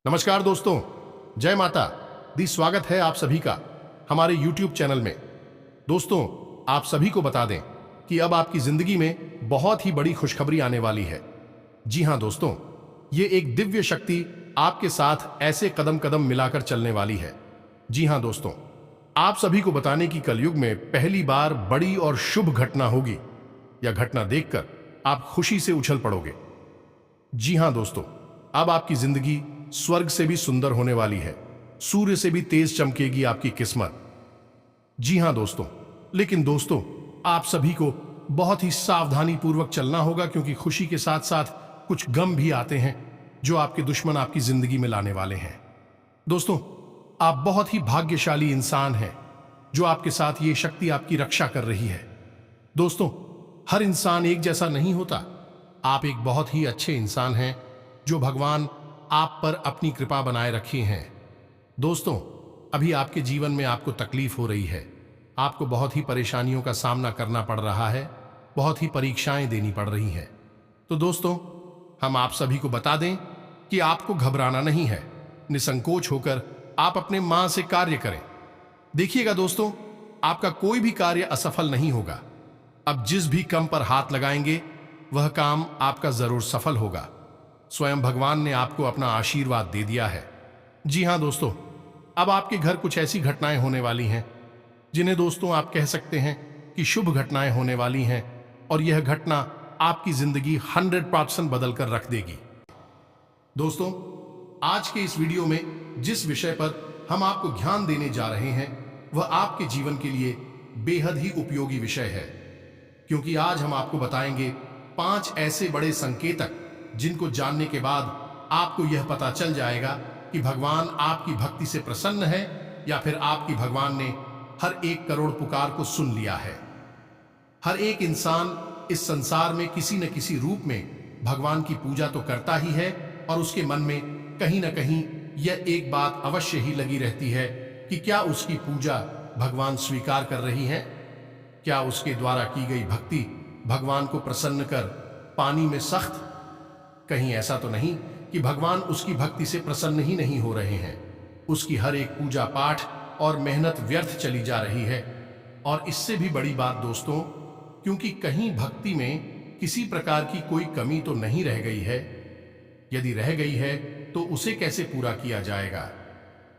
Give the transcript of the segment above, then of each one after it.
नमस्कार दोस्तों, जय माता दी। स्वागत है आप सभी का हमारे YouTube चैनल में। दोस्तों, आप सभी को बता दें कि अब आपकी जिंदगी में बहुत ही बड़ी खुशखबरी आने वाली है। जी हां दोस्तों, ये एक दिव्य शक्ति आपके साथ ऐसे कदम कदम मिलाकर चलने वाली है। जी हां दोस्तों, आप सभी को बताने की कलयुग में पहली बार बड़ी और शुभ घटना होगी। यह घटना देखकर आप खुशी से उछल पड़ोगे। जी हां दोस्तों, अब आपकी जिंदगी स्वर्ग से भी सुंदर होने वाली है। सूर्य से भी तेज चमकेगी आपकी किस्मत। जी हां दोस्तों, लेकिन दोस्तों, आप सभी को बहुत ही सावधानी पूर्वक चलना होगा, क्योंकि खुशी के साथ साथ कुछ गम भी आते हैं जो आपके दुश्मन आपकी जिंदगी में लाने वाले हैं। दोस्तों, आप बहुत ही भाग्यशाली इंसान हैं जो आपके साथ ये शक्ति आपकी रक्षा कर रही है। दोस्तों, हर इंसान एक जैसा नहीं होता। आप एक बहुत ही अच्छे इंसान हैं जो भगवान आप पर अपनी कृपा बनाए रखे हैं। दोस्तों, अभी आपके जीवन में आपको तकलीफ हो रही है। आपको बहुत ही परेशानियों का सामना करना पड़ रहा है, बहुत ही परीक्षाएं देनी पड़ रही हैं। तो दोस्तों, हम आप सभी को बता दें कि आपको घबराना नहीं है। निसंकोच होकर आप अपने मां से कार्य करें। देखिएगा दोस्तों, आपका कोई भी कार्य असफल नहीं होगा। अब जिस भी काम पर हाथ लगाएंगे वह काम आपका जरूर सफल होगा। स्वयं भगवान ने आपको अपना आशीर्वाद दे दिया है। जी हां दोस्तों, अब आपके घर कुछ ऐसी घटनाएं होने वाली हैं जिन्हें दोस्तों आप कह सकते हैं कि शुभ घटनाएं होने वाली हैं, और यह घटना आपकी जिंदगी 100% बदल कर रख देगी। दोस्तों, आज के इस वीडियो में जिस विषय पर हम आपको ध्यान देने जा रहे हैं वह आपके जीवन के लिए बेहद ही उपयोगी विषय है, क्योंकि आज हम आपको बताएंगे 5 ऐसे बड़े संकेतक जिनको जानने के बाद आपको यह पता चल जाएगा कि भगवान आपकी भक्ति से प्रसन्न है या फिर आपकी भगवान ने हर 1 करोड़ पुकार को सुन लिया है। हर एक इंसान इस संसार में किसी न किसी रूप में भगवान की पूजा तो करता ही है, और उसके मन में कहीं न कहीं यह एक बात अवश्य ही लगी रहती है कि क्या उसकी पूजा भगवान स्वीकार कर रही है, क्या उसके द्वारा की गई भक्ति भगवान को प्रसन्न कर पानी में सख्त। कहीं ऐसा तो नहीं कि भगवान उसकी भक्ति से प्रसन्न ही नहीं हो रहे हैं। उसकी हर एक पूजा पाठ और मेहनत व्यर्थ चली जा रही है। और इससे भी बड़ी बात दोस्तों, क्योंकि कहीं भक्ति में किसी प्रकार की कोई कमी तो नहीं रह गई है। यदि रह गई है तो उसे कैसे पूरा किया जाएगा,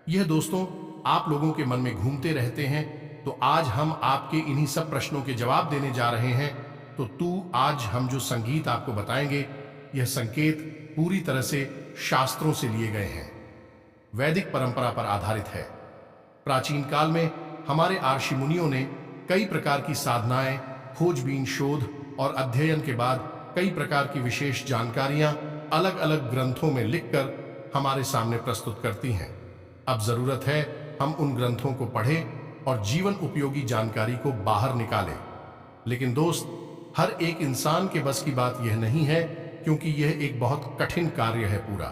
यह दोस्तों आप लोगों के मन में घूमते रहते हैं। तो आज हम आपके इन्हीं सब प्रश्नों के जवाब देने जा रहे हैं। तो आज हम जो संगीत आपको बताएंगे, यह संकेत पूरी तरह से शास्त्रों से लिए गए हैं, वैदिक परंपरा पर आधारित है। प्राचीन काल में हमारे ऋषि मुनियों ने कई प्रकार की साधनाएं, खोजबीन, शोध और अध्ययन के बाद कई प्रकार की विशेष जानकारियां अलग अलग ग्रंथों में लिखकर हमारे सामने प्रस्तुत करती हैं। अब जरूरत है हम उन ग्रंथों को पढ़ें और जीवन उपयोगी जानकारी को बाहर निकालें। लेकिन दोस्त, हर एक इंसान के बस की बात यह नहीं है, क्योंकि यह एक बहुत कठिन कार्य है। पूरा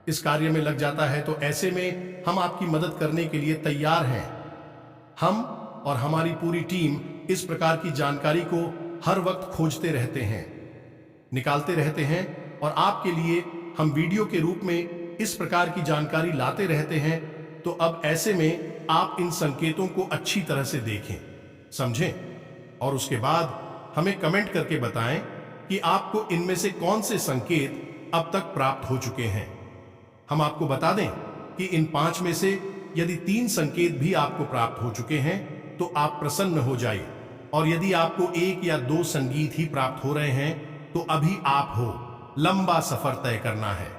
इस कार्य में लग जाता है, तो ऐसे में हम आपकी मदद करने के लिए तैयार हैं। हम और हमारी पूरी टीम इस प्रकार की जानकारी को हर वक्त खोजते रहते हैं, निकालते रहते हैं, और आपके लिए हम वीडियो के रूप में इस प्रकार की जानकारी लाते रहते हैं। तो अब ऐसे में आप इन संकेतों को अच्छी तरह से देखें, समझें, और उसके बाद हमें कमेंट करके बताएं कि आपको इनमें से कौन से संकेत अब तक प्राप्त हो चुके हैं। हम आपको बता दें कि इन 5 में से यदि 3 संकेत भी आपको प्राप्त हो चुके हैं तो आप प्रसन्न हो जाइए, और यदि आपको 1 या 2 संगीत ही प्राप्त हो रहे हैं तो अभी आप हो, लंबा सफर तय करना है।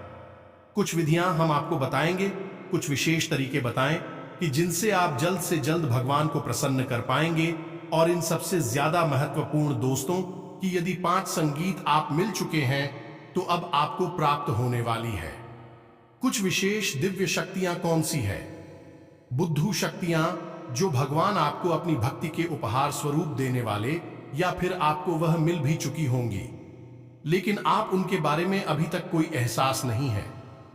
कुछ विधियां हम आपको बताएंगे, कुछ विशेष तरीके बताएं कि जिनसे आप जल्द से जल्द भगवान को प्रसन्न कर पाएंगे। और इन सबसे ज्यादा महत्वपूर्ण दोस्तों, कि यदि 5 संगीत आप मिल चुके हैं तो अब आपको प्राप्त होने वाली है कुछ विशेष दिव्य शक्तियां। कौन सी है? बुद्धू शक्तियां, जो भगवान आपको अपनी भक्ति के उपहार स्वरूप देने वाले, या फिर आपको वह मिल भी चुकी होंगी लेकिन आप उनके बारे में अभी तक कोई एहसास नहीं है।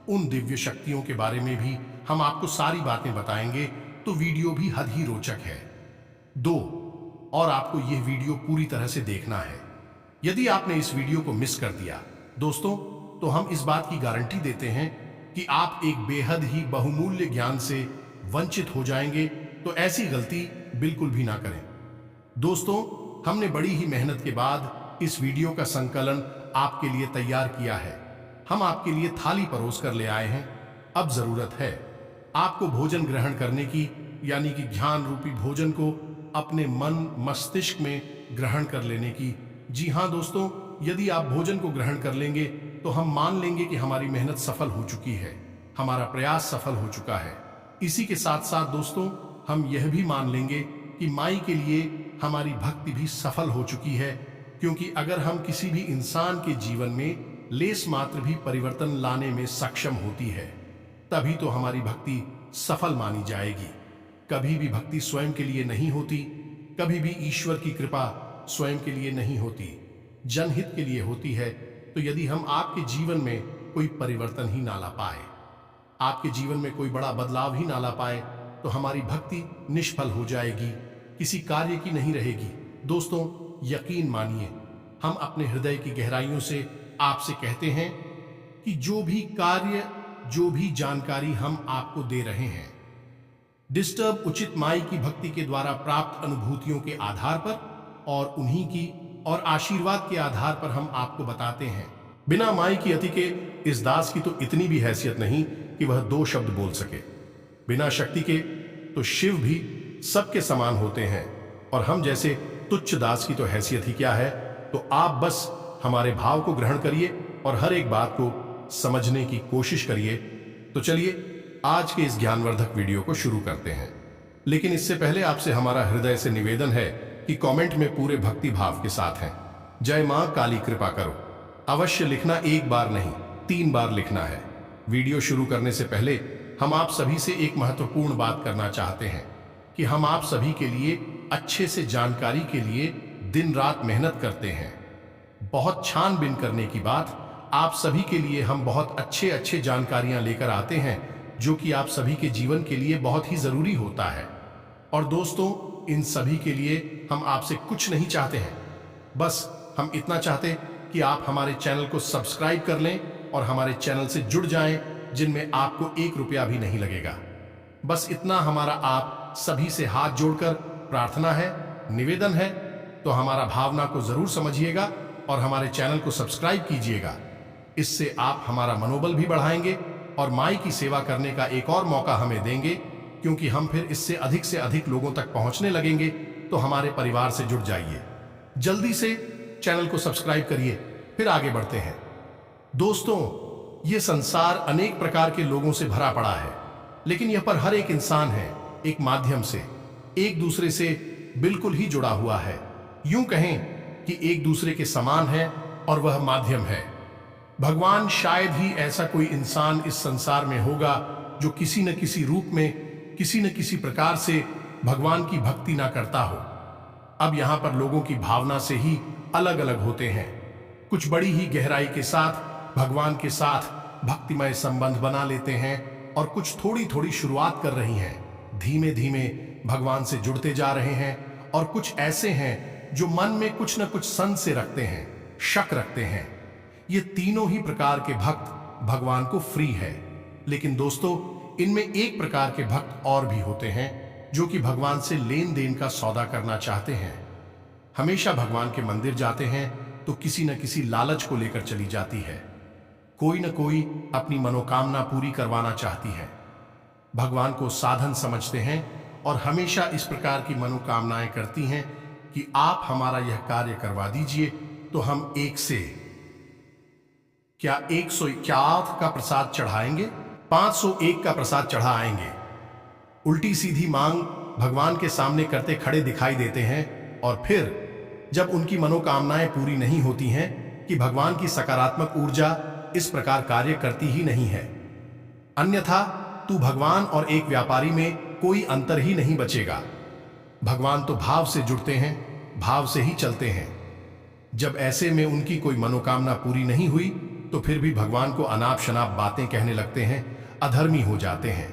उन दिव्य शक्तियों के बारे में भी हम आपको सारी बातें बताएंगे, तो वीडियो भी हद ही रोचक है। 2, और आपको यह वीडियो पूरी तरह से देखना है। यदि आपने इस वीडियो को मिस कर दिया दोस्तों, तो हम इस बात की गारंटी देते हैं कि आप एक बेहद ही बहुमूल्य ज्ञान से वंचित हो जाएंगे, तो ऐसी गलती बिल्कुल भी ना करें। दोस्तों, हमने बड़ी ही मेहनत के बाद इस वीडियो का संकलन आपके लिए तैयार किया है। हम आपके लिए थाली परोस कर ले आए हैं। अब जरूरत है आपको भोजन ग्रहण करने की, यानी कि ज्ञान रूपी भोजन को अपने मन मस्तिष्क में ग्रहण कर लेने की। जी हाँ दोस्तों, यदि आप भोजन को ग्रहण कर लेंगे तो हम मान लेंगे कि हमारी मेहनत सफल हो चुकी है, हमारा प्रयास सफल हो चुका है। इसी के साथ साथ दोस्तों, हम यह भी मान लेंगे कि माई के लिए हमारी भक्ति भी सफल हो चुकी है, क्योंकि अगर हम किसी भी इंसान के जीवन में लेस मात्र भी परिवर्तन लाने में सक्षम होती है, तभी तो हमारी भक्ति सफल मानी जाएगी। कभी भी भक्ति स्वयं के लिए नहीं होती, कभी भी ईश्वर की कृपा स्वयं के लिए नहीं होती, जनहित के लिए होती है। तो यदि हम आपके जीवन में कोई परिवर्तन ही ना ला पाए, आपके जीवन में कोई बड़ा बदलाव ही ना ला पाए, तो हमारी भक्ति निष्फल हो जाएगी, किसी कार्य की नहीं रहेगी। दोस्तों, यकीन मानिए, हम अपने हृदय की गहराइयों से आपसे कहते हैं कि जो भी कार्य, जो भी जानकारी हम आपको दे रहे हैं, डिस्टर्ब उचित माई की भक्ति के द्वारा प्राप्त अनुभूतियों के आधार पर और उन्हीं की और आशीर्वाद के आधार पर हम आपको बताते हैं। बिना माई की अति के इस दास की तो इतनी भी हैसियत नहीं कि वह 2 शब्द बोल सके। बिना शक्ति के तो शिव भी सबके समान होते हैं, और हम जैसे तुच्छ दास की तो हैसियत ही क्या है। तो आप बस हमारे भाव को ग्रहण करिए और हर एक बात को समझने की कोशिश करिए। तो चलिए आज के इस ज्ञानवर्धक वीडियो को शुरू करते हैं। लेकिन इससे पहले आपसे हमारा हृदय से निवेदन है कि कमेंट में पूरे भक्ति भाव के साथ हैं, जय मां काली कृपा करो, अवश्य लिखना। 1 बार नहीं, 3 बार लिखना है। वीडियो शुरू करने से पहले हम आप सभी से एक महत्वपूर्ण बात करना चाहते हैं कि हम आप सभी के लिए अच्छे से जानकारी के लिए दिन रात मेहनत करते हैं। बहुत छानबीन करने की बात, आप सभी के लिए हम बहुत अच्छे जानकारियां लेकर आते हैं, जो कि आप सभी के जीवन के लिए बहुत ही जरूरी होता है। और दोस्तों, इन सभी के लिए हम आपसे कुछ नहीं चाहते हैं, बस हम इतना चाहते कि आप हमारे चैनल को सब्सक्राइब कर लें और हमारे चैनल से जुड़ जाएं, जिनमें आपको 1 रुपया भी नहीं लगेगा। बस इतना हमारा आप सभी से हाथ जोड़कर प्रार्थना है, निवेदन है। तो हमारा भावना को जरूर समझिएगा और हमारे चैनल को सब्सक्राइब कीजिएगा। इससे आप हमारा मनोबल भी बढ़ाएंगे और माई की सेवा करने का एक और मौका हमें देंगे, क्योंकि हम फिर इससे अधिक लोगों तक पहुंचने लगेंगे। तो हमारे परिवार से जुड़ जाइए, जल्दी से चैनल को सब्सक्राइब करिए, फिर आगे बढ़ते हैं। दोस्तों, ये संसार अनेक प्रकार के लोगों से भरा पड़ा है, लेकिन यह पर हर एक इंसान है एक माध्यम से, एक दूसरे से बिल्कुल ही जुड़ा हुआ है। यूं कहें कि एक दूसरे के समान है और वह माध्यम है। भगवान शायद ही ऐसा कोई इंसान इस संसार में होगा जो किसी न किसी रूप में, किसी न किसी प्रकार से भगवान की भक्ति ना करता हो। अब यहां पर लोगों की भावना से ही अलग अलग होते हैं। कुछ बड़ी ही गहराई के साथ भगवान के साथ भक्तिमय संबंध बना लेते हैं, और कुछ थोड़ी शुरुआत कर रही हैं, धीमे धीमे भगवान से जुड़ते जा रहे हैं। और कुछ ऐसे हैं जो मन में कुछ न कुछ संशय रखते हैं, शक रखते हैं। ये तीनों ही प्रकार के भक्त भगवान को फ्री है। लेकिन दोस्तों, इनमें एक प्रकार के भक्त और भी होते हैं जो कि भगवान से लेन देन का सौदा करना चाहते हैं। हमेशा भगवान के मंदिर जाते हैं तो किसी न किसी लालच को लेकर चली जाती है। कोई न कोई अपनी मनोकामना पूरी करवाना चाहती है। भगवान को साधन समझते हैं और हमेशा इस प्रकार की मनोकामनाएं करती हैं कि आप हमारा यह कार्य करवा दीजिए तो हम 151 का प्रसाद चढ़ाएंगे, 501 का प्रसाद चढ़ाएंगे। उल्टी सीधी मांग भगवान के सामने करते खड़े दिखाई देते हैं, और फिर जब उनकी मनोकामनाएं पूरी नहीं होती हैं कि भगवान की सकारात्मक ऊर्जा इस प्रकार कार्य करती ही नहीं है। अन्यथा तू भगवान और एक व्यापारी में कोई अंतर ही नहीं बचेगा। भगवान तो भाव से जुड़ते हैं, भाव से ही चलते हैं। जब ऐसे में उनकी कोई मनोकामना पूरी नहीं हुई तो फिर भी भगवान को अनाप शनाप बातें कहने लगते हैं, अधर्मी हो जाते हैं।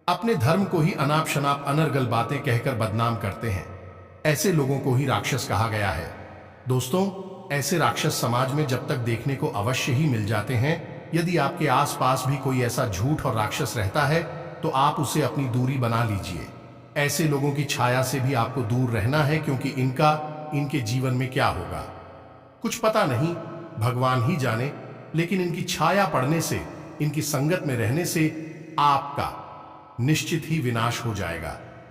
अपने धर्म को ही अनाप शनाप अनर्गल बातें कहकर बदनाम करते हैं। ऐसे लोगों को ही राक्षस कहा गया है। दोस्तों, ऐसे राक्षस समाज में जब तक देखने को अवश्य ही मिल जाते हैं, यदि आपके आसपास भी कोई ऐसा झूठ और राक्षस रहता है तो आप उसे अपनी दूरी बना लीजिए। ऐसे लोगों की छाया से भी आपको दूर रहना है, क्योंकि इनके जीवन में क्या होगा कुछ पता नहीं, भगवान ही जाने। लेकिन इनकी छाया पड़ने से, इनकी संगत में रहने से आपका निश्चित ही विनाश हो जाएगा,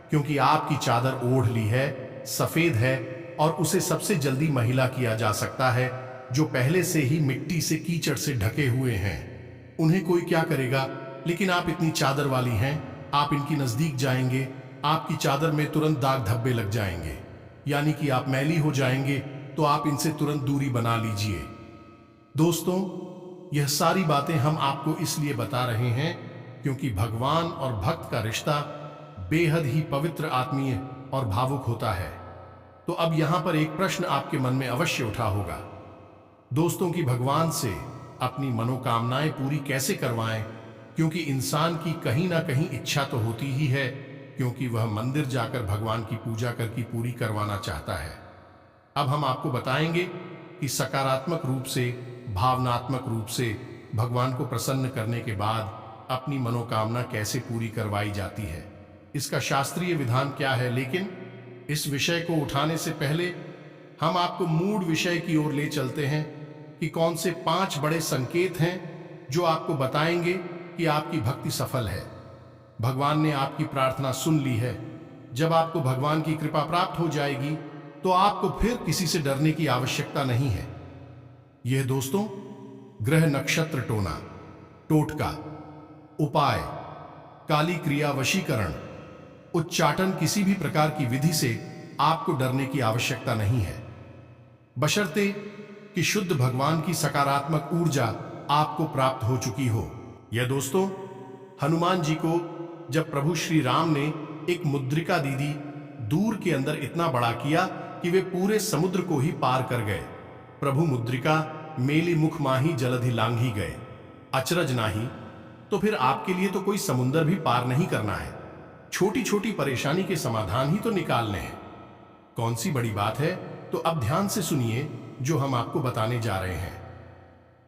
क्योंकि आपकी चादर ओढ़ ली है, सफेद है, और उसे सबसे जल्दी महिला किया जा सकता है जो पहले से ही मिट्टी से, कीचड़ से ढके हुए हैं। उन्हें कोई क्या करेगा, लेकिन आप इतनी चादर वाली हैं, आप इनकी नजदीक जाएंगे, आपकी चादर में तुरंत दाग धब्बे लग जाएंगे, यानी कि आप मैली हो जाएंगे। तो आप इनसे तुरंत दूरी बना लीजिए। दोस्तों, यह सारी बातें हम आपको इसलिए बता रहे हैं क्योंकि भगवान और भक्त का रिश्ता बेहद ही पवित्र, आत्मीय और भावुक होता है। तो अब यहां पर एक प्रश्न आपके मन में अवश्य उठा होगा, दोस्तों की भगवान से अपनी मनोकामनाएं पूरी कैसे करवाएं, क्योंकि इंसान की कहीं ना कहीं इच्छा तो होती ही है, क्योंकि वह मंदिर जाकर भगवान की पूजा करके पूरी करवाना चाहता है। अब हम आपको बताएंगे कि सकारात्मक रूप से, भावनात्मक रूप से भगवान को प्रसन्न करने के बाद अपनी मनोकामना कैसे पूरी करवाई जाती है, इसका शास्त्रीय विधान क्या है। लेकिन इस विषय को उठाने से पहले हम आपको मूल विषय की ओर ले चलते हैं कि कौन से 5 बड़े संकेत हैं जो आपको बताएंगे कि आपकी भक्ति सफल है, भगवान ने आपकी प्रार्थना सुन ली है। जब आपको भगवान की कृपा प्राप्त हो जाएगी तो आपको फिर किसी से डरने की आवश्यकता नहीं है। यह दोस्तों ग्रह नक्षत्र टोना, टोटका, उपाय, काली क्रिया, वशीकरण, उच्चाटन, किसी भी प्रकार की विधि से आपको डरने की आवश्यकता नहीं है, बशर्ते कि शुद्ध भगवान की सकारात्मक ऊर्जा आपको प्राप्त हो चुकी हो। यह दोस्तों हनुमान जी को जब प्रभु श्री राम ने एक मुद्रिका दीदी दूर के अंदर इतना बड़ा किया कि वे पूरे समुद्र को ही पार कर गए। प्रभु मुद्रिका मेली मुख माही जलधि लांघी गए, अचरज नाही। तो फिर आपके लिए तो कोई समुद्र भी पार नहीं करना है, छोटी छोटी परेशानी के समाधान ही तो निकालने हैं। कौन सी बड़ी बात है? तो अब ध्यान से सुनिए जो हम आपको बताने जा रहे हैं।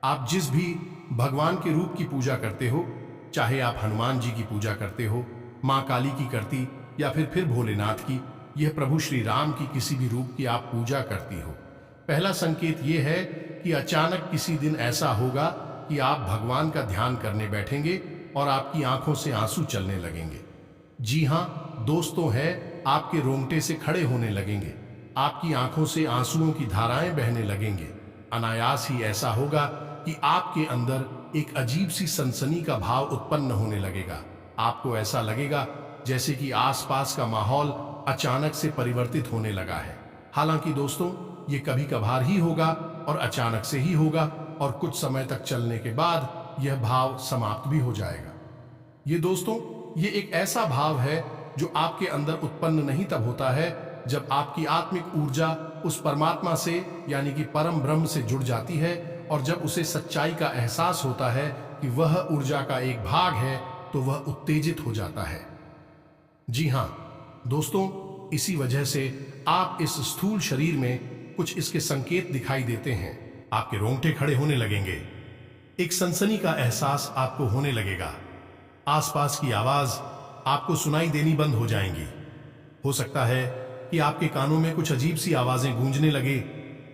आप जिस भी भगवान के रूप की पूजा करते हो, चाहे आप हनुमान जी की पूजा करते हो, मां काली की करती, या फिर भोलेनाथ की, यह प्रभु श्री राम की किसी भी रूप की आप पूजा करती हो, पहला संकेत यह है कि अचानक किसी दिन ऐसा होगा कि आप भगवान का ध्यान करने बैठेंगे और आपकी आंखों से आंसू चलने लगेंगे। जी हां दोस्तों, है आपके रोंगटे से खड़े होने लगेंगे, आपकी आंखों से आंसुओं की धाराएं बहने लगेंगे। अनायास ही ऐसा होगा कि आपके अंदर एक अजीब सी सनसनी का भाव उत्पन्न होने लगेगा। आपको ऐसा लगेगा जैसे कि आसपास का माहौल अचानक से परिवर्तित होने लगा है। हालांकि दोस्तों ये कभी कभार ही होगा और अचानक से ही होगा, और कुछ समय तक चलने के बाद यह भाव समाप्त भी हो जाएगा। ये दोस्तों ये एक ऐसा भाव है जो आपके अंदर उत्पन्न नहीं तब होता है जब आपकी आत्मिक ऊर्जा उस परमात्मा से, यानी कि परम ब्रह्म से जुड़ जाती है, और जब उसे सच्चाई का एहसास होता है कि वह ऊर्जा का एक भाग है तो वह उत्तेजित हो जाता है। जी हां दोस्तों, इसी वजह से आप इस स्थूल शरीर में कुछ इसके संकेत दिखाई देते हैं। आपके रोंगटे खड़े होने लगेंगे, एक सनसनी का एहसास आपको होने लगेगा, आसपास की आवाज आपको सुनाई देनी बंद हो जाएंगी। हो सकता है कि आपके कानों में कुछ अजीब सी आवाजें गूंजने लगे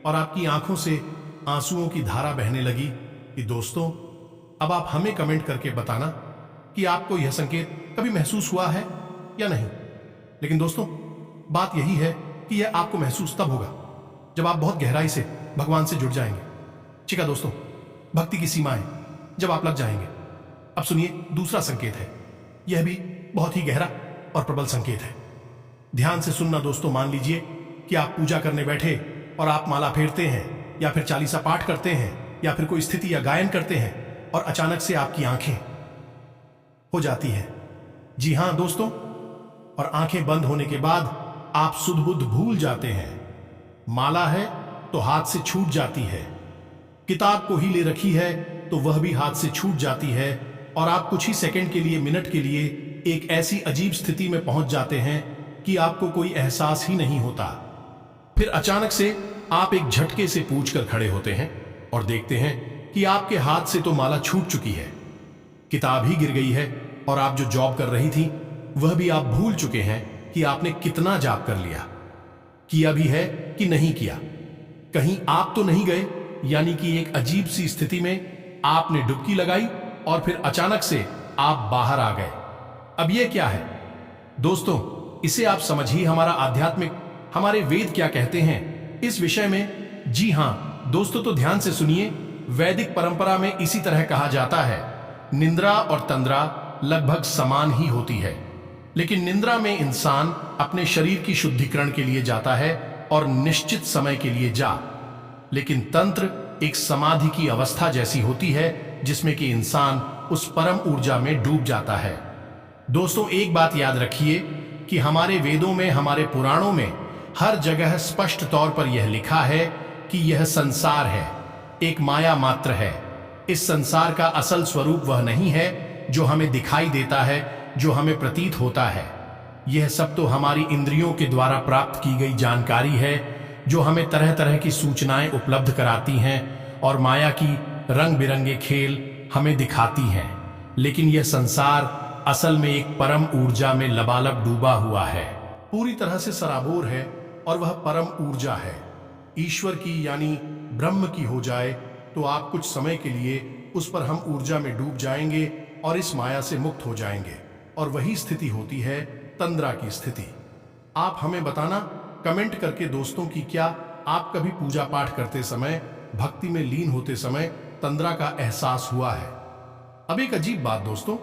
और आपकी आंखों से आंसुओं की धारा बहने लगी। कि दोस्तों अब आप हमें कमेंट करके बताना कि आपको यह संकेत कभी महसूस हुआ है या नहीं। लेकिन दोस्तों बात यही है कि यह आपको महसूस तब होगा जब आप बहुत गहराई से भगवान से जुड़ जाएंगे। ठीक है दोस्तों, भक्ति की सीमाएं जब आप लग जाएंगे। अब सुनिए दूसरा संकेत है, यह भी बहुत ही गहरा और प्रबल संकेत है। ध्यान से सुनना दोस्तों। मान लीजिए कि आप पूजा करने बैठे और आप माला फेरते हैं, या फिर चालीसा पाठ करते हैं, या फिर कोई स्तुति या गायन करते हैं, और अचानक से आपकी आंखें हो जाती हैं। जी हां दोस्तों, और आंखें बंद होने के बाद आप सुध बुध भूल जाते हैं। माला है तो हाथ से छूट जाती है, किताब को ही ले रखी है तो वह भी हाथ से छूट जाती है, और आप कुछ ही सेकंड के लिए, मिनट के लिए एक ऐसी अजीब स्थिति में पहुंच जाते हैं कि आपको कोई एहसास ही नहीं होता। फिर अचानक से आप एक झटके से पूछ कर खड़े होते हैं और देखते हैं कि आपके हाथ से तो माला छूट चुकी है, किताब ही गिर गई है, और आप जो जॉब कर रही थी वह भी आप भूल चुके हैं कि आपने कितना जाप कर लिया, किया भी है कि नहीं किया। कहीं आप तो नहीं गए, यानी कि एक अजीब सी स्थिति में आपने डुबकी लगाई और फिर अचानक से आप बाहर आ गए। अब यह क्या है दोस्तों, इसे आप समझिए। हमारा आध्यात्मिक, हमारे वेद क्या कहते हैं इस विषय में। जी हां दोस्तों, तो ध्यान से सुनिए। वैदिक परंपरा में इसी तरह कहा जाता है, निंद्रा और तंद्रा लगभग समान ही होती है, लेकिन निंद्रा में इंसान अपने शरीर की शुद्धिकरण के लिए जाता है और निश्चित समय के लिए लेकिन तंत्र एक समाधि की अवस्था जैसी होती है जिसमें कि इंसान उस परम ऊर्जा में डूब जाता है। दोस्तों, एक बात याद रखिए कि हमारे वेदों में, हमारे पुराणों में हर जगह स्पष्ट तौर पर यह लिखा है कि यह संसार है, एक माया मात्र है। इस संसार का असल स्वरूप वह नहीं है जो हमें दिखाई देता है, जो हमें प्रतीत होता है। यह सब तो हमारी इंद्रियों के द्वारा प्राप्त की गई जानकारी है, जो हमें तरह तरह की सूचनाएं उपलब्ध कराती हैं और माया की रंग बिरंगे खेल हमें दिखाती हैं। लेकिन यह संसार असल में एक परम ऊर्जा में लबालब डूबा हुआ है, पूरी तरह से सराबोर है, और वह परम ऊर्जा है। ईश्वर की यानी ब्रह्म की हो जाए तो आप कुछ समय के लिए उस पर हम ऊर्जा में डूब जाएंगे और इस माया से मुक्त हो जाएंगे, और वही स्थिति होती है तंद्रा की स्थिति। आप हमें बताना कमेंट करके दोस्तों कि क्या आप कभी पूजा पाठ करते समय, भक्ति में लीन होते समय तंद्रा का एहसास हुआ है। अब एक अजीब बात दोस्तों,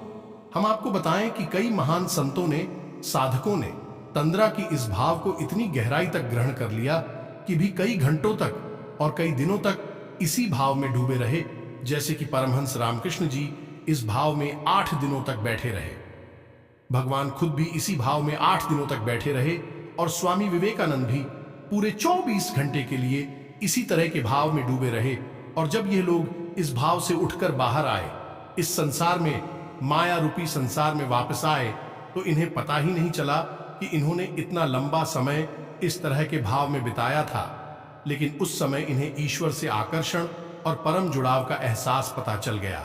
हम आपको बताएं कि कई महान संतों ने, साधकों ने तंद्रा की इस भाव को इतनी गहराई तक ग्रहण कर लिया कि भी कई घंटों तक और कई दिनों तक इसी भाव में डूबे रहे। जैसे कि परमहंस रामकृष्ण जी इस भाव में 8 दिनों तक बैठे रहे, भगवान खुद भी इसी भाव में 8 दिनों तक बैठे रहे, और स्वामी विवेकानंद भी पूरे 24 घंटे के लिए इसी तरह के भाव में डूबे रहे। और जब ये लोग इस भाव से उठकर बाहर आए, इस संसार में, माया रूपी संसार में वापस आए, तो इन्हें पता ही नहीं चला कि इन्होंने इतना लंबा समय इस तरह के भाव में बिताया था। लेकिन उस समय इन्हें ईश्वर से आकर्षण और परम जुड़ाव का एहसास पता चल गया।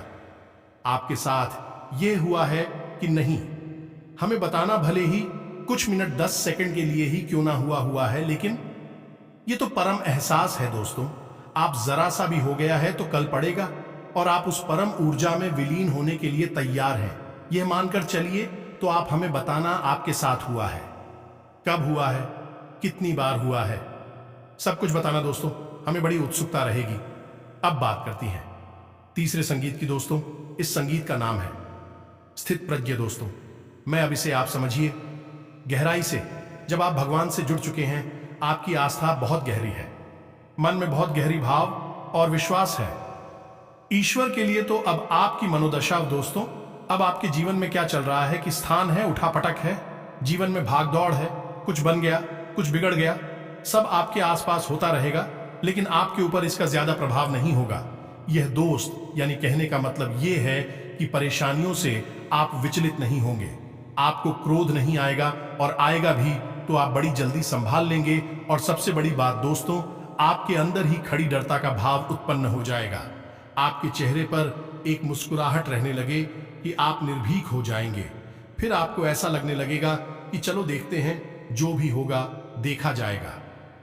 आपके साथ ये हुआ है कि नहीं, हमें बताना भले ही कुछ मिनट 10 सेकंड के लिए ही क्यों ना हुआ है, लेकिन ये तो परम एहसास है दोस्तों। आप जरा सा भी हो गया है तो कल पड़ेगा, और आप उस परम ऊर्जा में विलीन होने के लिए तैयार हैं, यह मानकर चलिए। तो आप हमें बताना आपके साथ हुआ है, कब हुआ है, कितनी बार हुआ है, सब कुछ बताना दोस्तों, हमें बड़ी उत्सुकता रहेगी। अब बात करती हैं तीसरे संगीत की दोस्तों। इस संगीत का नाम है स्थित प्रज्ञ दोस्तों। मैं अब इसे आप समझिए गहराई से। जब आप भगवान से जुड़ चुके हैं, आपकी आस्था बहुत गहरी है, मन में बहुत गहरी भाव और विश्वास है ईश्वर के लिए। तो अब आपकी मनोदशा दोस्तों, अब आपके जीवन में क्या चल रहा है कि स्थान है, उठापटक है, जीवन में भाग दौड़ है, कुछ बन गया, कुछ बिगड़ गया, सब आपके आसपास होता रहेगा, लेकिन आपके ऊपर इसका ज्यादा प्रभाव नहीं होगा। यह दोस्त, यानी कहने का मतलब यह है कि परेशानियों से आप विचलित नहीं होंगे, आपको क्रोध नहीं आएगा, और आएगा भी तो आप बड़ी जल्दी संभाल लेंगे। और सबसे बड़ी बात दोस्तों, आपके अंदर ही खड़ी डरता का भाव उत्पन्न हो जाएगा। आपके चेहरे पर एक मुस्कुराहट रहने लगे कि आप निर्भीक हो जाएंगे। फिर आपको ऐसा लगने लगेगा कि चलो देखते हैं, जो भी होगा देखा जाएगा।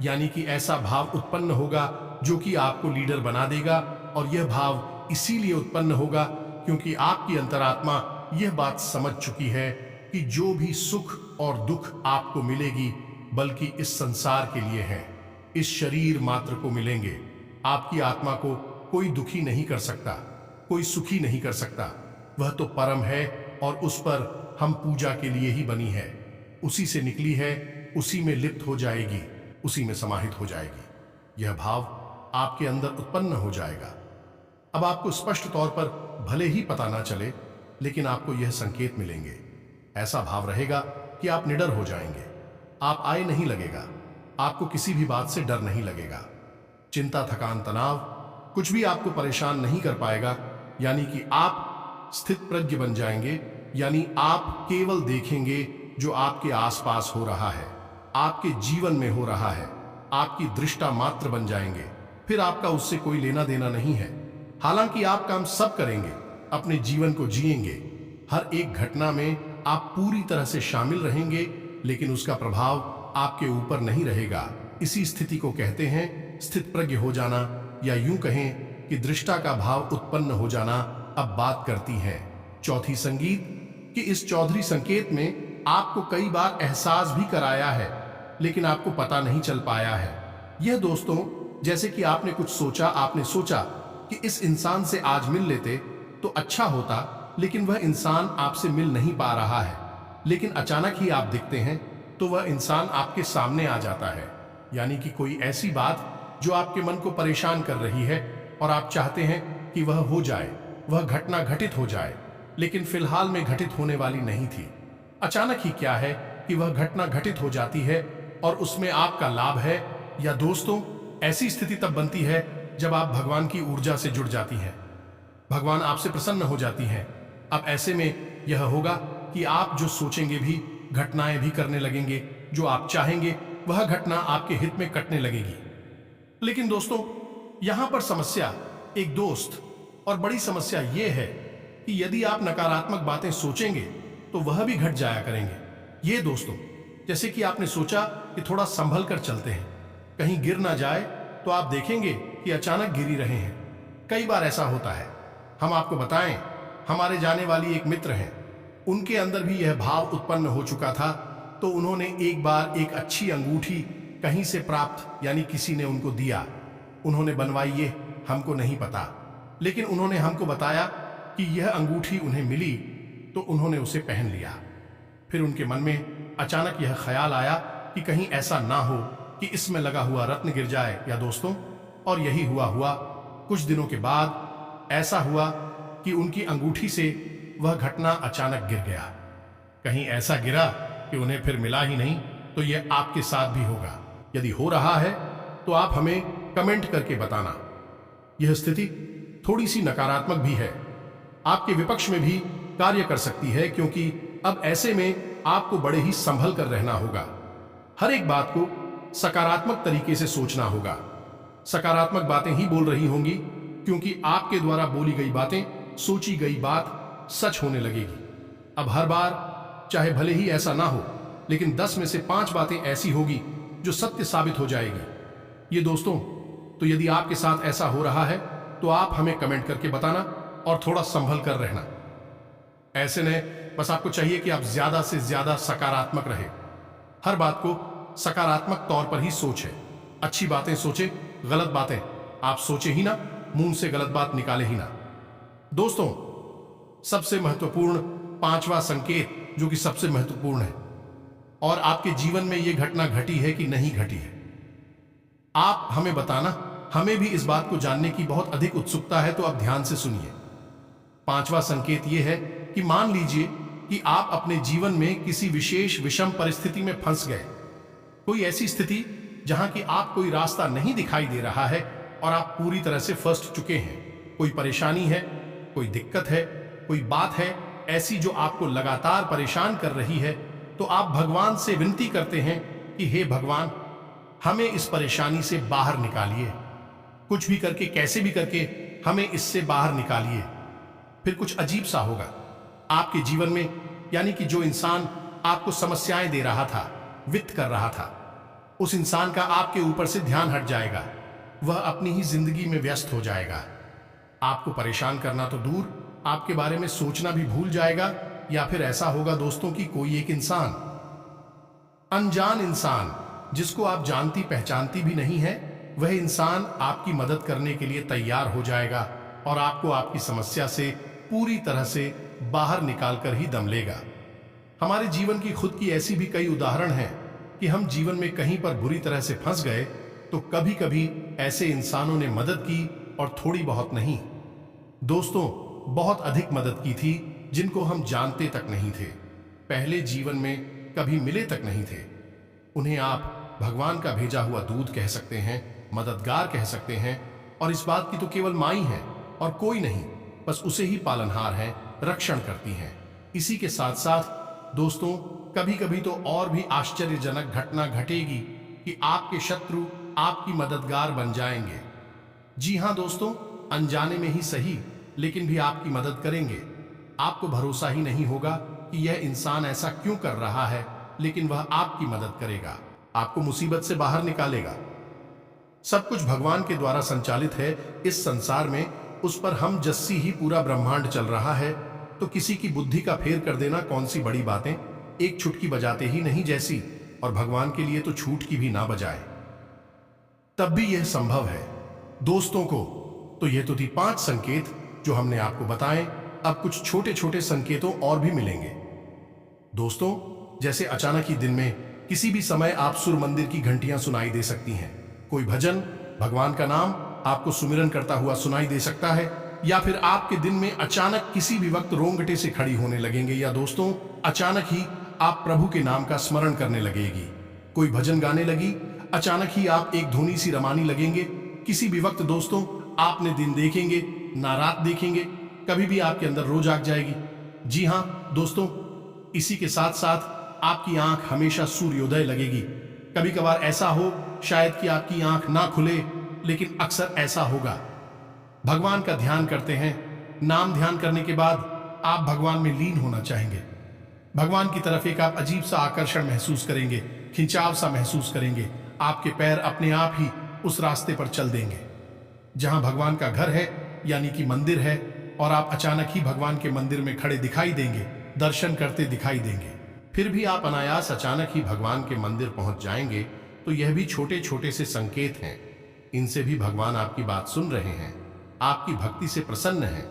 यानी कि ऐसा भाव उत्पन्न होगा जो कि आपको लीडर बना देगा। और यह भाव इसीलिए उत्पन्न होगा क्योंकि आपकी अंतरात्मा यह बात समझ चुकी है कि जो भी सुख और दुख आपको मिलेगी, बल्कि इस संसार के लिए है, इस शरीर मात्र को मिलेंगे। आपकी आत्मा को कोई दुखी नहीं कर सकता, कोई सुखी नहीं कर सकता। वह तो परम है, और उस पर हम पूजा के लिए ही बनी है, उसी से निकली है, उसी में लिप्त हो जाएगी, उसी में समाहित हो जाएगी। यह भाव आपके अंदर उत्पन्न हो जाएगा। अब आपको स्पष्ट तौर पर भले ही पता ना चले, लेकिन आपको यह संकेत मिलेंगे। ऐसा भाव रहेगा कि आप निडर हो जाएंगे, आप आए नहीं लगेगा, आपको किसी भी बात से डर नहीं लगेगा। चिंता, थकान, तनाव कुछ भी आपको परेशान नहीं कर पाएगा। यानी कि आप स्थित प्रज्ञ बन जाएंगे, यानी आप केवल देखेंगे जो आपके आसपास हो रहा है, आपके जीवन में हो रहा है, आपकी दृष्टा मात्र बन जाएंगे। फिर आपका उससे कोई लेना देना नहीं है। हालांकि आप काम सब करेंगे, अपने जीवन को जिएंगे, हर एक घटना में आप पूरी तरह से शामिल रहेंगे, लेकिन उसका प्रभाव आपके ऊपर नहीं रहेगा। इसी स्थिति को कहते हैं स्थितप्रज्ञ हो जाना, या यूं कहें कि दृष्टा का भाव उत्पन्न हो जाना। अब बात करती है चौथी संगीत कि इस चौधरी संकेत में आपको कई बार एहसास भी कराया है, लेकिन आपको पता नहीं चल पाया है। यह दोस्तों जैसे कि आपने कुछ सोचा, आपने सोचा कि इस इंसान से आज मिल लेते तो अच्छा होता, लेकिन वह इंसान आपसे मिल नहीं पा रहा है। लेकिन अचानक ही आप दिखते हैं तो वह इंसान आपके सामने आ जाता है। यानी कि कोई ऐसी बात जो आपके मन को परेशान कर रही है और आप चाहते हैं कि वह हो जाए, वह घटना घटित हो जाए, लेकिन फिलहाल में घटित होने वाली नहीं थी। अचानक ही क्या है कि वह घटना घटित हो जाती है और उसमें आपका लाभ है। या दोस्तों ऐसी स्थिति तब बनती है जब आप भगवान की ऊर्जा से जुड़ जाती हैं, भगवान आपसे प्रसन्न हो जाती हैं। अब ऐसे में यह होगा कि आप जो सोचेंगे भी, घटनाएं भी करने लगेंगे, जो आप चाहेंगे वह घटना आपके हित में कटने लगेगी। लेकिन दोस्तों यहां पर समस्या एक दोस्त और बड़ी समस्या यह है कि यदि आप नकारात्मक बातें सोचेंगे तो वह भी घट जाया करेंगे। ये दोस्तों जैसे कि आपने सोचा कि थोड़ा संभल कर चलते हैं, कहीं गिर ना जाए, तो आप देखेंगे कि अचानक गिरी रहे हैं। कई बार ऐसा होता है। हम आपको बताएं, हमारे जाने वाली एक मित्र हैं, उनके अंदर भी यह भाव उत्पन्न हो चुका था। तो उन्होंने एक बार एक अच्छी अंगूठी कहीं से प्राप्त, यानी किसी ने उनको दिया, उन्होंने बनवाई, ये हमको नहीं पता, लेकिन उन्होंने हमको बताया कि यह अंगूठी उन्हें मिली तो उन्होंने उसे पहन लिया। फिर उनके मन में अचानक यह ख्याल आया कि कहीं ऐसा ना हो कि इसमें लगा हुआ रत्न गिर जाए। या दोस्तों और यही हुआ कुछ दिनों के बाद ऐसा हुआ कि उनकी अंगूठी से वह घटना अचानक गिर गया। कहीं ऐसा गिरा कि उन्हें फिर मिला ही नहीं। तो यह आपके साथ भी होगा। यदि हो रहा है तो आप हमें कमेंट करके बताना। यह स्थिति थोड़ी सी नकारात्मक भी है, आपके विपक्ष में भी कार्य कर सकती है, क्योंकि अब ऐसे में आपको बड़े ही संभल कर रहना होगा। हर एक बात को सकारात्मक तरीके से सोचना होगा। सकारात्मक बातें ही बोल रही होंगी, क्योंकि आपके द्वारा बोली गई बातें, सोची गई बात सच होने लगेगी। अब हर बार चाहे भले ही ऐसा ना हो, लेकिन 10 में से 5 बातें ऐसी होगी जो सत्य साबित हो जाएगी। ये दोस्तों तो यदि आपके साथ ऐसा हो रहा है तो आप हमें कमेंट करके बताना और थोड़ा संभल कर रहना। ऐसे ने बस आपको चाहिए कि आप ज्यादा से ज्यादा सकारात्मक रहे। हर बात को सकारात्मक तौर पर ही सोचे। अच्छी बातें सोचे, गलत बातें आप सोचे ही ना, मुंह से गलत बात निकाले ही ना। दोस्तों सबसे महत्वपूर्ण 5वां संकेत, जो कि सबसे महत्वपूर्ण है, और आपके जीवन में यह घटना घटी है कि नहीं घटी है, आप हमें बताना। हमें भी इस बात को जानने की बहुत अधिक उत्सुकता है। तो अब ध्यान से सुनिए। 5वां संकेत यह है कि मान लीजिए कि आप अपने जीवन में किसी विशेष विषम परिस्थिति में फंस गए। कोई ऐसी स्थिति जहां कि आप कोई रास्ता नहीं दिखाई दे रहा है और आप पूरी तरह से फंस चुके हैं। कोई परेशानी है, कोई दिक्कत है, कोई बात है ऐसी जो आपको लगातार परेशान कर रही है। तो आप भगवान से विनती करते हैं कि हे भगवान, हमें इस परेशानी से बाहर निकालिए। कुछ भी करके, कैसे भी करके हमें इससे बाहर निकालिए। फिर कुछ अजीब सा होगा आपके जीवन में, यानी कि जो इंसान आपको समस्याएं दे रहा था, वित्त कर रहा था, उस इंसान का आपके ऊपर से ध्यान हट जाएगा। वह अपनी ही जिंदगी में व्यस्त हो जाएगा। आपको परेशान करना तो दूर, आपके बारे में सोचना भी भूल जाएगा। या फिर ऐसा होगा दोस्तों कि कोई एक इंसान, अनजान इंसान, जिसको आप जानती पहचानती भी नहीं है, वह इंसान आपकी मदद करने के लिए तैयार हो जाएगा और आपको आपकी समस्या से पूरी तरह से बाहर निकालकर ही दम लेगा। हमारे जीवन की खुद की ऐसी भी कई उदाहरण हैं कि हम जीवन में कहीं पर बुरी तरह से फंस गए तो कभी कभी ऐसे इंसानों ने मदद की, और थोड़ी बहुत नहीं दोस्तों, बहुत अधिक मदद की थी, जिनको हम जानते तक नहीं थे, पहले जीवन में कभी मिले तक नहीं थे। उन्हें आप भगवान का भेजा हुआ दूत कह सकते हैं, मददगार कह सकते हैं, और इस बात की तो केवल माँ ही है और कोई नहीं, बस उसे ही पालनहार है, रक्षण करती हैं। इसी के साथ साथ दोस्तों कभी कभी तो और भी आश्चर्यजनक घटना घटेगी कि आपके शत्रु आपकी मददगार बन जाएंगे। जी हाँ दोस्तों, अनजाने में ही सही, लेकिन भी आपकी मदद करेंगे। आपको भरोसा ही नहीं होगा कि यह इंसान ऐसा क्यों कर रहा है, लेकिन वह आपकी मदद करेगा, आपको मुसीबत से बाहर निकालेगा। सब कुछ भगवान के द्वारा संचालित है इस संसार में, उस पर हम जस्सी ही पूरा ब्रह्मांड चल रहा है, तो किसी की बुद्धि का फेर कर देना कौन सी बड़ी बातें, एक छुटकी बजाते ही नहीं जैसी, और भगवान के लिए तो छूट की भी ना बजाए तब भी यह संभव है। दोस्तों को तो ये तो थी 5 संकेत जो हमने आपको बताएं। अब कुछ छोटे छोटे संकेतों और भी मिलेंगे। दोस्तों, जैसे अचानक ही दिन में किसी भी समय आप सुर मंदिर की घंटियां सुनाई दे सकती हैं, कोई भजन, भगवान का नाम आपको सुमिरन करता हुआ सुनाई दे सकता है, या फिर आपके दिन में अचानक किसी भी वक्त रोंगटे से खड़ी होने लगेंगे, या दोस्तों अचानक ही आप प्रभु के नाम का स्मरण करने लगेगी, कोई भजन गाने लगी, अचानक ही आप एक धुनी सी रमानी लगेंगे। किसी भी वक्त दोस्तों आपने दिन देखेंगे ना रात देखेंगे, कभी भी आपके अंदर रोज आग जाएगी। जी हाँ दोस्तों, इसी के साथ साथ आपकी आंख हमेशा सूर्योदय लगेगी। कभी कभार ऐसा हो शायद कि आपकी आंख ना खुले, लेकिन अक्सर ऐसा होगा। भगवान का ध्यान करते हैं, नाम ध्यान करने के बाद आप भगवान में लीन होना चाहेंगे। भगवान की तरफ एक आप अजीब सा आकर्षण महसूस करेंगे, खिंचाव सा महसूस करेंगे, आपके पैर अपने आप ही उस रास्ते पर चल देंगे जहां भगवान का घर है, यानी कि मंदिर है, और आप अचानक ही भगवान के मंदिर में खड़े दिखाई देंगे, दर्शन करते दिखाई देंगे। फिर भी आप अनायास अचानक ही भगवान के मंदिर पहुंच जाएंगे, तो यह भी छोटे छोटे से संकेत हैं। इनसे भी भगवान आपकी बात सुन रहे हैं, आपकी भक्ति से प्रसन्न हैं,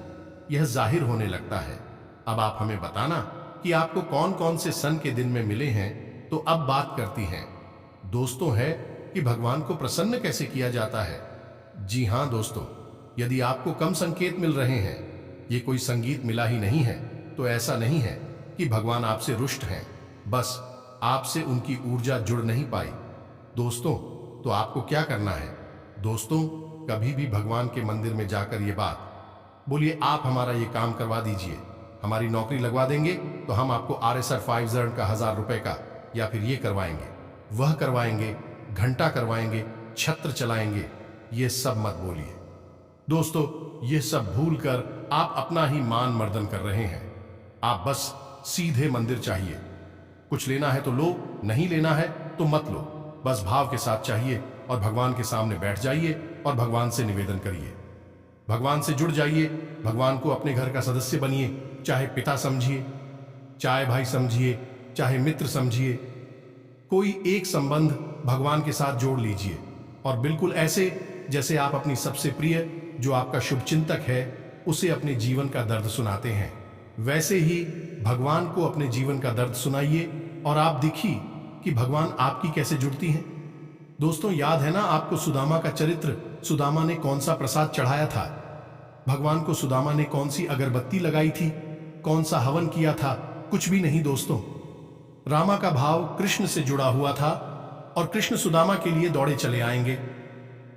यह जाहिर होने लगता है। अब आप हमें बताना कि आपको कौन कौन से सन के दिन में मिले हैं। तो अब बात करती हैं दोस्तों है कि भगवान को प्रसन्न कैसे किया जाता है। जी हाँ दोस्तों, यदि आपको कम संकेत मिल रहे हैं, ये कोई संगीत मिला ही नहीं है, तो ऐसा नहीं है कि भगवान आपसे रुष्ट हैं, बस आपसे उनकी ऊर्जा जुड़ नहीं पाई। दोस्तों, तो आपको क्या करना है? दोस्तों, कभी भी भगवान के मंदिर में जाकर ये बात बोलिए, आप हमारा ये काम करवा दीजिए, हमारी नौकरी लगवा देंगे, तो हम आपको RSR 5 जर्न का 1000 रुपए का, या फिर ये करवाएंगे, वह करवाएंगे, घंटा करवाएंगे, छत्र चलाएंगे। ये सब मत बोलिए दोस्तों, ये सब भूलकर आप अपना ही मान मर्दन कर रहे हैं। आप बस सीधे मंदिर चाहिए, कुछ लेना है तो लो, नहीं लेना है तो मत लो, बस भाव के साथ चाहिए, और भगवान के सामने बैठ जाइए और भगवान से निवेदन करिए, भगवान से जुड़ जाइए, भगवान को अपने घर का सदस्य बनिए, चाहे पिता समझिए, चाहे भाई समझिए, चाहे मित्र समझिए, कोई एक संबंध भगवान के साथ जोड़ लीजिए, और बिल्कुल ऐसे जैसे आप अपनी सबसे प्रिय, जो आपका शुभचिंतक है, उसे अपने जीवन का दर्द सुनाते हैं, वैसे ही भगवान को अपने जीवन का दर्द सुनाइए, और आप देखिए कि भगवान आपकी कैसे जुड़ती हैं। दोस्तों, याद है ना आपको सुदामा का चरित्र? सुदामा ने कौन सा प्रसाद चढ़ाया था भगवान को? सुदामा ने कौन सी अगरबत्ती लगाई थी? कौन सा हवन किया था? कुछ भी नहीं दोस्तों। रामा का भाव कृष्ण से जुड़ा हुआ था, और कृष्ण सुदामा के लिए दौड़े चले आएंगे,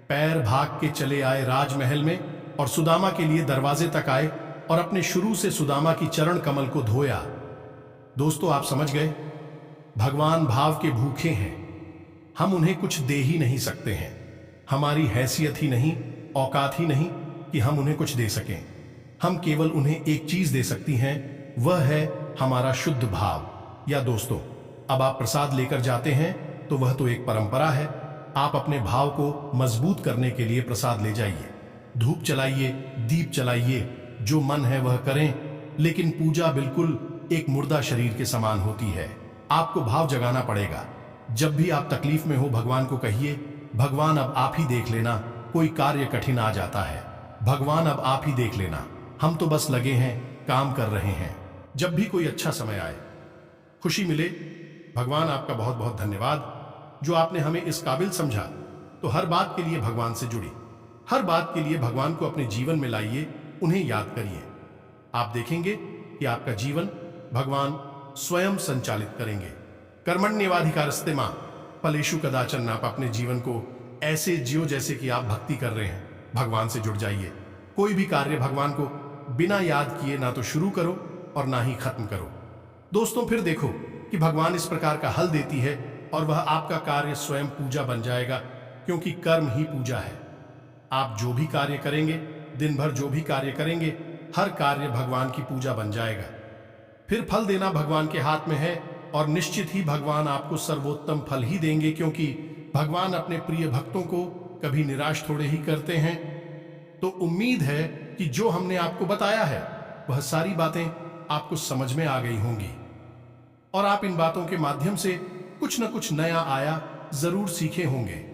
पैर भाग के चले आए राजमहल में, और सुदामा के लिए दरवाजे तक आए, और अपने शुरू से सुदामा की चरण कमल को धोया। दोस्तों, आप समझ गए, भगवान भाव के भूखे हैं, हम उन्हें कुछ दे ही नहीं सकते हैं, हमारी हैसियत ही नहीं, औकात ही नहीं कि हम उन्हें कुछ दे सकें। हम केवल उन्हें एक चीज दे सकती हैं, वह है हमारा शुद्ध भाव। या दोस्तों, अब आप प्रसाद लेकर जाते हैं तो वह तो एक परंपरा है, आप अपने भाव को मजबूत करने के लिए प्रसाद ले जाइए, धूप चलाइए, दीप चलाइए, जो मन है वह करें, लेकिन पूजा बिल्कुल एक मुर्दा शरीर के समान होती है। आपको भाव जगाना पड़ेगा। जब भी आप तकलीफ में हो, भगवान को कहिए, भगवान अब आप ही देख लेना, कोई कार्य कठिन आ जाता है, भगवान अब आप ही देख लेना, हम तो बस लगे हैं, काम कर रहे हैं। जब भी कोई अच्छा समय आए, खुशी मिले, भगवान आपका बहुत बहुत धन्यवाद जो आपने हमें इस काबिल समझा। तो हर बात के लिए भगवान से जुड़ी, हर बात के लिए भगवान को अपने जीवन में लाइए, उन्हें याद करिए। आप देखेंगे कि आपका जीवन भगवान स्वयं संचालित करेंगे। कर्मण्येवाधिकारस्ते मां फलेषु कदाचन। आप अपने जीवन को ऐसे जियो जैसे कि आप भक्ति कर रहे हैं। भगवान से जुड़ जाइए। कोई भी कार्य भगवान को बिना याद किए ना तो शुरू करो और ना ही खत्म करो। दोस्तों, फिर देखो कि भगवान इस प्रकार का हल देती है, और वह आपका कार्य स्वयं पूजा बन जाएगा, क्योंकि कर्म ही पूजा है। आप जो भी कार्य करेंगे दिन भर जो भी कार्य करेंगे हर कार्य भगवान की पूजा बन जाएगा। फिर फल देना भगवान के हाथ में है और निश्चित ही भगवान आपको सर्वोत्तम फल ही देंगे, क्योंकि भगवान अपने प्रिय भक्तों को कभी निराश थोड़े ही करते हैं। तो उम्मीद है कि जो हमने आपको बताया है वह सारी बातें आपको समझ में आ गई होंगी और आप इन बातों के माध्यम से कुछ न कुछ नया आया जरूर सीखे होंगे।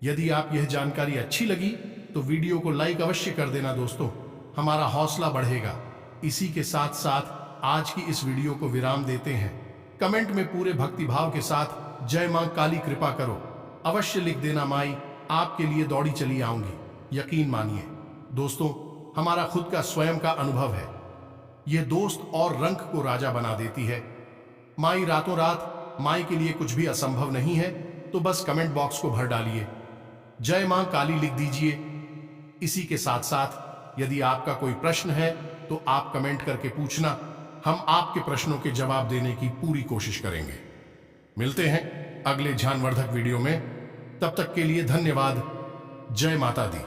यदि आप यह जानकारी अच्छी लगी तो वीडियो को लाइक अवश्य कर देना दोस्तों, हमारा हौसला बढ़ेगा। इसी के साथ साथ आज की इस वीडियो को विराम देते हैं। कमेंट में पूरे भक्तिभाव के साथ जय मां काली कृपा करो अवश्य लिख देना। माई आपके लिए दौड़ी चली आऊंगी, यकीन मानिए दोस्तों, हमारा खुद का स्वयं का अनुभव है। यह दोस्त और रंक को राजा बना देती है। माई रातों रात, माई के लिए कुछ भी असंभव नहीं है, तो बस कमेंट बॉक्स को भर डालिए, जय मां काली लिख दीजिए। इसी के साथ साथ यदि आपका कोई प्रश्न है तो आप कमेंट करके पूछना, हम आपके प्रश्नों के जवाब देने की पूरी कोशिश करेंगे। मिलते हैं अगले ज्ञानवर्धक वीडियो में, तब तक के लिए धन्यवाद। जय माता दी।